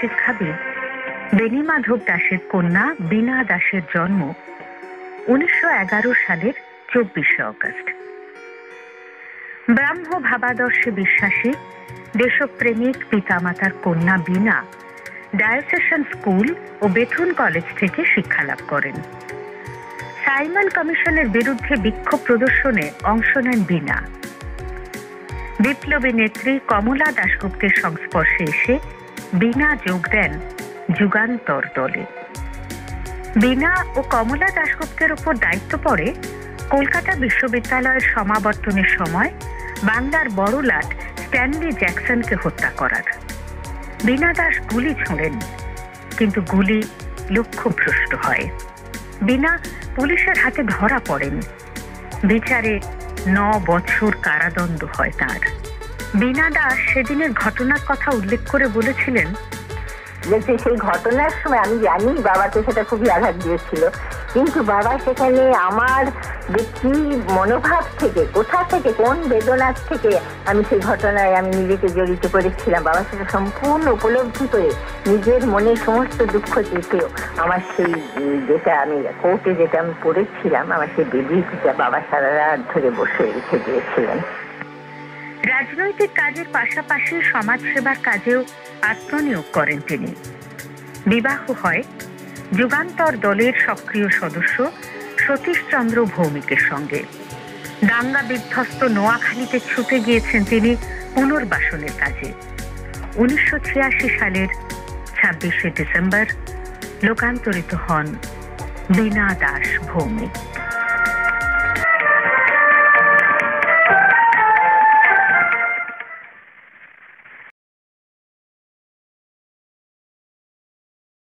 শিক্ষাবিদ বেণীমাধব দাশের কন্যা বীণা দাশের জন্ম 1911 সালের 24শে অগস্ট। ব্রাহ্ম ভাবাদর্শে বিশ্বাসী দেশপ্রেমিক পিতামাতার কন্যা বীণা ডায়োসেশন স্কুল ও বেথুন কলেজ থেকে শিক্ষালাভ করেন। সাইমন কমিশনের বিরুদ্ধে বিক্ষোভ প্রদর্শনে অংশ নেন বীণা। বিপ্লবী নেত্রী কমলা দাশগুপ্তের সংস্পর্শে এসে বীণা যোগ দেন যুগান্তর দলে। বীণা ও কমলা দাশগুপ্তের উপর দায়িত্ব পড়ে কলকাতা বিশ্ববিদ্যালয়ের সমাবর্তনের সময় বাংলার বড়লাট স্ট্যানলি জ্যাকসনকে হত্যা করার। বীণা দাশ গুলি ছোঁড়েন, কিন্তু গুলি লক্ষ্যভ্রষ্ট হয়। বীণা পুলিশের হাতে ধরা পড়েন। বিচারে 9 বছর কারাদণ্ড হয় তার। বীণা দাশ সেদিনের ঘটনার কথা উল্লেখ করে বলেছিলেন যে সেই ঘটনার সময় আমি জানি বাবাকে সেটা খুবই আঘাত দিয়েছিল, কিন্তু বাবা সেখানে আমার কি মনোভাব থেকে, কোথা থেকে, কোন বেদনার থেকে আমি সেই ঘটনায় আমি নিজেকে জড়িত করেছিলাম, বাবা সেটা সম্পূর্ণ উপলব্ধি করে নিজের মনের সমস্ত দুঃখ দেখেও আমার সেই যেটা আমি কোর্টে যেটা আমি পড়েছিলাম, আমার সেই বিবৃতিটা বাবা সারা রাত ধরে বসে রেখে দিয়েছিলেন। রাজনৈতিক কাজের পাশাপাশি সমাজসেবার কাজেও আত্মনিয়োগ করেন তিনি। বিবাহ হয় যুগান্তর দলের সক্রিয় সদস্য সতীশচন্দ্র ভৌমিকের সঙ্গে। দাঙ্গা বিধ্বস্ত নোয়াখালীতে ছুটে গিয়েছেন তিনি পুনর্বাসনের কাজে। 1986 সালের 26শে ডিসেম্বর লোকান্তরিত হন বীণা দাশ ভৌমিক।